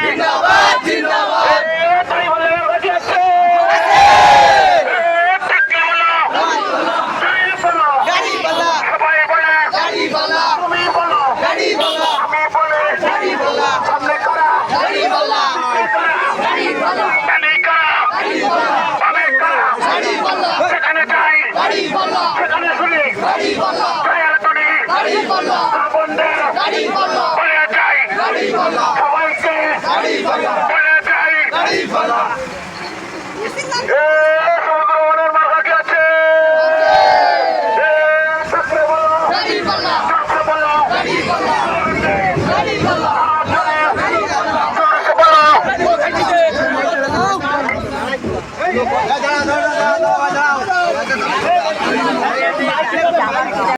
জিন্দাবাদ জিন্দাবাদ তাই বলে বাকি আছে গাড়ি বালা সবাই বলে গাড়ি বালা তুমি বলো গাড়ি বালা আমি বলে গাড়ি বালা সামনে করা গাড়ি বালা গাড়ি বালা গাড়ি করা গাড়ি বালা আমি করা গাড়ি বালা সেখানে যাই গাড়ি বালা সেখানে শুনি গাড়ি বালা গায়ের তনি গাড়ি বালা বন্ধের গাড়ি বালা বলে যাই গাড়ি বালা সবাইকে গাড়ি বালা বলে যাই গাড়ি বালা সমুদ্রবনের মার্কা আছে থাকলে বলো গাড়ি বালা থাকলে বলো গাড়ি বালা গাড়ি বালা বলো দাঁড়া দাঁড়া